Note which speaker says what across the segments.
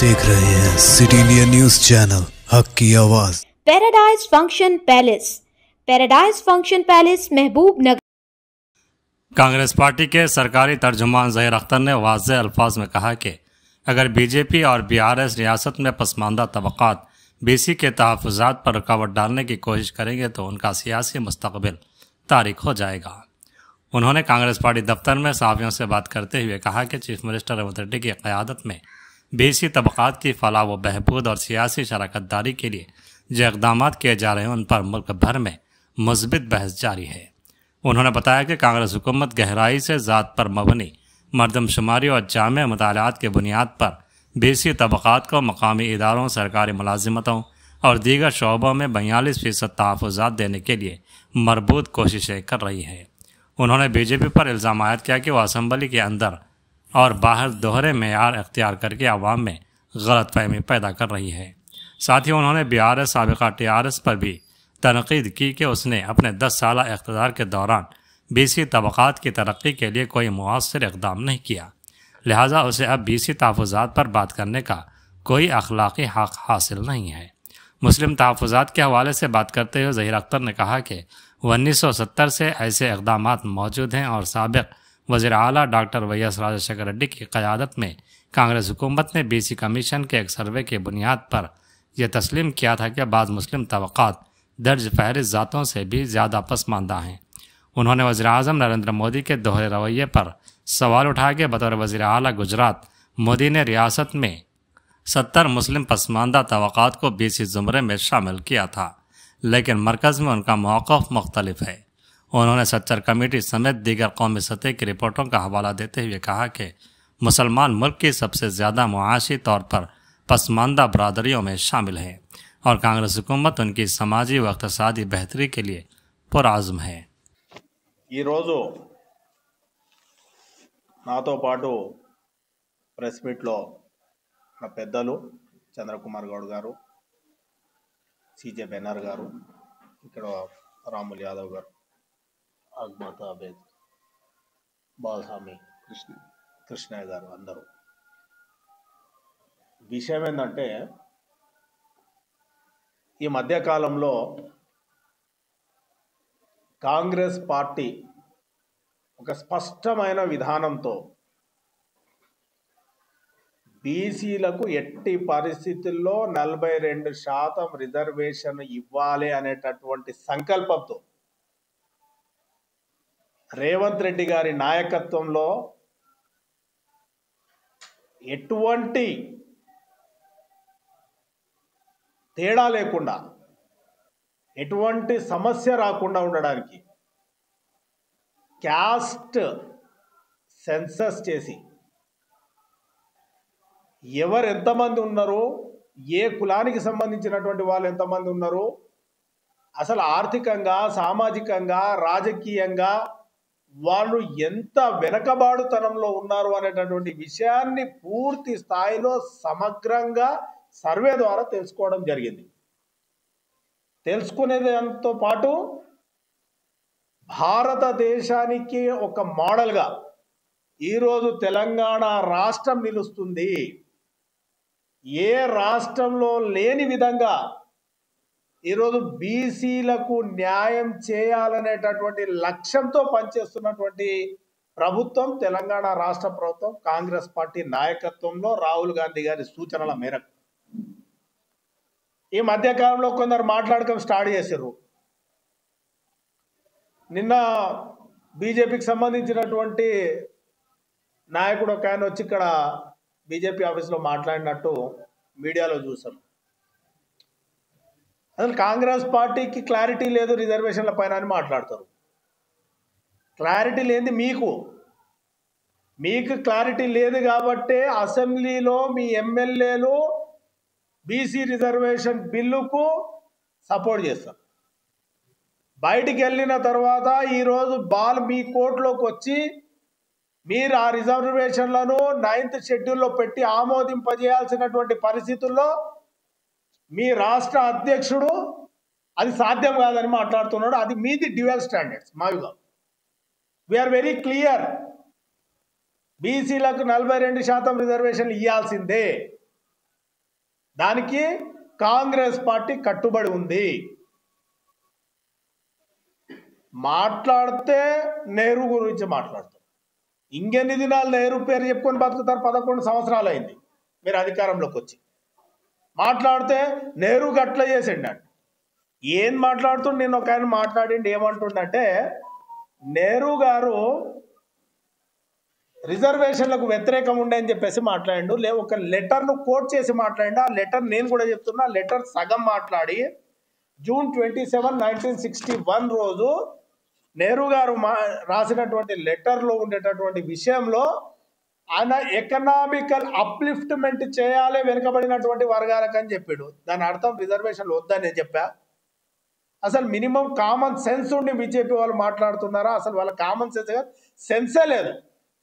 Speaker 1: देख रहे हैं सिटी इंडिया न्यूज चैनल हक की आवाज।
Speaker 2: पैराडाइज फंक्शन पैलेस महबूब नगर।
Speaker 3: कांग्रेस पार्टी के सरकारी तर्जुमान ज़हीर अख्तर ने वाज़ेह अल्फाज में कहा कि अगर बीजेपी और बीआरएस रियासत में पसमानदा तबक़ात बीसी के तहफ़्फ़ुज़ात पर रुकावट डालने की कोशिश करेंगे तो उनका सियासी मुस्तक़बिल तारिक हो जाएगा। उन्होंने कांग्रेस पार्टी दफ्तर में सहाफ़ियों से बात करते हुए कहा कि चीफ मिनिस्टर रेवंत रेड्डी की क़यादत में बीसी तबक़ात की फलाह व बहबूद और सियासी शराकतदारी के लिए जो इक़दामात किए जा रहे हैं उन पर मुल्क भर में मुस्बित बहस जारी है। उन्होंने बताया कि कांग्रेस हुकूमत गहराई से ज़ात पर मबनी मरदमशुमारी और जामे मुतालात के बुनियाद पर बीसी तबक़ात को मकामी इदारों, सरकारी मुलाजिमतों और दीगर शोबों में 42% तहफ़्फ़ुज़ात देने के लिए मरबूत कोशिशें कर रही है। उन्होंने बीजेपी पर इल्ज़ाम आयद किया कि वह असम्बली के अंदर और बाहर दोहरे मेयार अख्तियार करके आवाम में गलतफहमी पैदा कर रही है। साथ ही उन्होंने बीआरएस साबिक़ा टीआरएस पर भी तनक़ीद की कि उसने अपने 10 साल इक़्तिदार के दौरान बीसी तबक़ात की तरक्की के लिए कोई मुआस्सिर इक़दाम नहीं किया, लिहाजा उसे अब बीसी तहफ़्फ़ुज़ात पर बात करने का कोई अखलाक़ी हक़ हासिल नहीं है। मुस्लिम तहफ़्फ़ुज़ात के हवाले से बात करते हुए ज़हीर अख्तर ने कहा कि 1970 से ऐसे इक़दामात मौजूद हैं और साबिक़ वज़ीर आला डॉक्टर वैएस राजशेखर रेड्डी की क़यादत में कांग्रेस हुकूमत ने बीसी कमीशन के एक सर्वे की बुनियाद पर यह तस्लीम किया था कि बाज़ मुस्लिम तबक़ात दर्ज फहरिस्त ज़ातों से भी ज़्यादा पसमानदा हैं। उन्होंने वज़ीर आज़म नरेंद्र मोदी के दोहरे रवैये पर सवाल उठाया कि बतौर वज़ीर आला गुजरात मोदी ने रियासत में 70 मुस्लिम पसमानदा तबक़ात को बीसी ज़ुमरे में शामिल किया था, लेकिन मरकज़ में उनका मौक़िफ़ मुख्तलिफ है। उन्होंने सच्चर कमेटी समेत दीगर कौमी सतह की रिपोर्टों का हवाला देते हुए कहा कि मुसलमान मुल्क की सबसे ज़्यादा मुआशी तौर पर पसमानदा बरादरियों में शामिल है और कांग्रेस हुकूमत उनकी समाजी व इक़्तिसादी बेहतरी के लिए पुरआज़्म है।
Speaker 4: నాతో పాటు ప్రెస్ మీట్లో నా పెద్దలు చంద్రకుమార్ గౌడ్ గారు, సిజే బెనర్ గారు, ఇక్కడ రాముల్ యాదవ్ గారు, అజ్మత్ అబేద్, బాలస్వామి కృష్ణయ్య గారు, అందరూ విషయం ఏంటంటే ఈ మధ్యకాలంలో కాంగ్రెస్ పార్టీ ఒక స్పష్టమైన విధానంతో బీసీలకు ఎట్టి పరిస్థితుల్లో 42% రిజర్వేషన్ ఇవ్వాలి అనేటటువంటి సంకల్పంతో రేవంత్ రెడ్డి గారి నాయకత్వంలో ఎటువంటి తేడా లేకుండా, ఎటువంటి సమస్య రాకుండా ఉండడానికి క్యాస్ట్ సెన్సస్ చేసి ఎవరు ఎంతమంది ఉన్నారు, ఏ కులానికి సంబంధించినటువంటి వాళ్ళు ఎంతమంది ఉన్నారు, అసలు ఆర్థికంగా, సామాజికంగా, రాజకీయంగా వాళ్ళు ఎంత వెనకబాటుతనంలో ఉన్నారు అనేటటువంటి విషయాన్ని పూర్తి స్థాయిలో సమగ్రంగా సర్వే ద్వారా తెలుసుకోవడం జరిగింది. తెలుసుకునేదాంతో పాటు భారతదేశానికి ఒక మోడల్గా ఈరోజు తెలంగాణ రాష్ట్రం నిలుస్తుంది. ఏ రాష్ట్రంలో లేని విధంగా ఈరోజు బీసీలకు న్యాయం చేయాలనేటటువంటి లక్ష్యంతో పనిచేస్తున్నటువంటి ప్రభుత్వం తెలంగాణ రాష్ట్ర ప్రభుత్వం, కాంగ్రెస్ పార్టీ నాయకత్వంలో రాహుల్ గాంధీ గారి సూచనల మేరకు ఈ మధ్యకాలంలో కొందరు మాట్లాడకం స్టార్ట్ చేశారు. నిన్న బీజేపీకి సంబంధించినటువంటి నాయకుడు ఒక ఆయన వచ్చి ఇక్కడ బీజేపీ ఆఫీస్లో మాట్లాడినట్టు మీడియాలో చూసాం. అసలు కాంగ్రెస్ పార్టీకి క్లారిటీ లేదు రిజర్వేషన్ల పైన అని మాట్లాడతారు. క్లారిటీ లేనిది మీకు క్లారిటీ లేదు కాబట్టే అసెంబ్లీలో మీ ఎమ్మెల్యేలు బీసీ రిజర్వేషన్ బిల్లుకు సపోర్ట్ చేస్తారు. బయటికి వెళ్ళిన తర్వాత ఈరోజు బాల్ మీ కోర్టులోకి వచ్చి మీరు ఆ రిజర్వేషన్లను 9th షెడ్యూల్లో పెట్టి ఆమోదింపజేయాల్సినటువంటి పరిస్థితుల్లో మీ రాష్ట్ర అధ్యక్షుడు అది సాధ్యం కాదని మాట్లాడుతున్నాడు. అది మీది డ్యూయల్ స్టాండర్డ్స్, మావిగా. We are very clear. బీసీలకు 42% రిజర్వేషన్లు ఇవ్వాల్సిందే. దానికి కాంగ్రెస్ పార్టీ కట్టుబడి ఉంది. మాట్లాడితే నెహ్రూ గురించి మాట్లాడతారు. ఇంకెన్ని దినాలు నెహ్రూ పేరు చెప్పుకొని బతుకుతారు? 11 సంవత్సరాలు అయింది మీరు అధికారంలోకి వచ్చి. మాట్లాడితే నెహ్రూ గట్ల చేసిండు. ఏం మాట్లాడుతుండు? నేను ఒక ఆయన మాట్లాడిండి, ఏమంటుండంటే నెహ్రూ గారు రిజర్వేషన్లకు వ్యతిరేకం ఉండే అని చెప్పేసి మాట్లాడిండు. ఒక లెటర్ను కోట్ చేసి మాట్లాడిండు. ఆ లెటర్ నేను కూడా చెప్తున్నా. లెటర్ సగం మాట్లాడి జూన్ 27, 1961 రోజు నెహ్రూ గారు రాసినటువంటి లెటర్లో ఉండేటటువంటి విషయంలో ఆయన ఎకనామికల్ అప్లిఫ్ట్మెంట్ చేయాలి వెనుకబడినటువంటి వర్గాలకు అని చెప్పాడు. దాని అర్థం రిజర్వేషన్లు వద్దని నేను చెప్పా. అసలు మినిమం కామన్ సెన్స్ ఉండి బీజేపీ వాళ్ళు మాట్లాడుతున్నారా? అసలు వాళ్ళ కామన్ సెన్స్ కాదు, సెన్సే లేదు.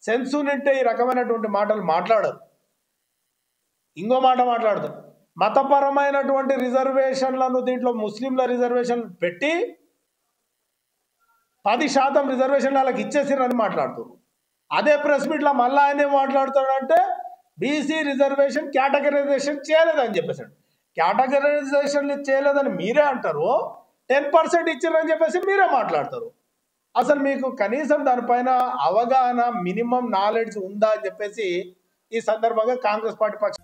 Speaker 4: సెన్స్ ఉంటే ఈ రకమైనటువంటి మాటలు మాట్లాడరు. ఇంకో మాట మాట్లాడతారు, మతపరమైనటువంటి రిజర్వేషన్లను దీంట్లో ముస్లింల రిజర్వేషన్లు పెట్టి 10% రిజర్వేషన్లు వాళ్ళకి ఇచ్చేసిరని మాట్లాడుతారు. అదే ప్రెస్ మీట్లో మళ్ళీ ఆయన ఏం మాట్లాడుతాడంటే బీసీ రిజర్వేషన్ కేటగరైజేషన్ చేయలేదని చెప్పేసాడు. కేటగరైజేషన్ చేయలేదని మీరే అంటారు, 10% ఇచ్చారని చెప్పేసి మీరే మాట్లాడతారు. అసలు మీకు కనీసం దానిపైన అవగాహన, మినిమం నాలెడ్జ్ ఉందా అని చెప్పేసి ఈ సందర్భంగా కాంగ్రెస్ పార్టీ పక్ష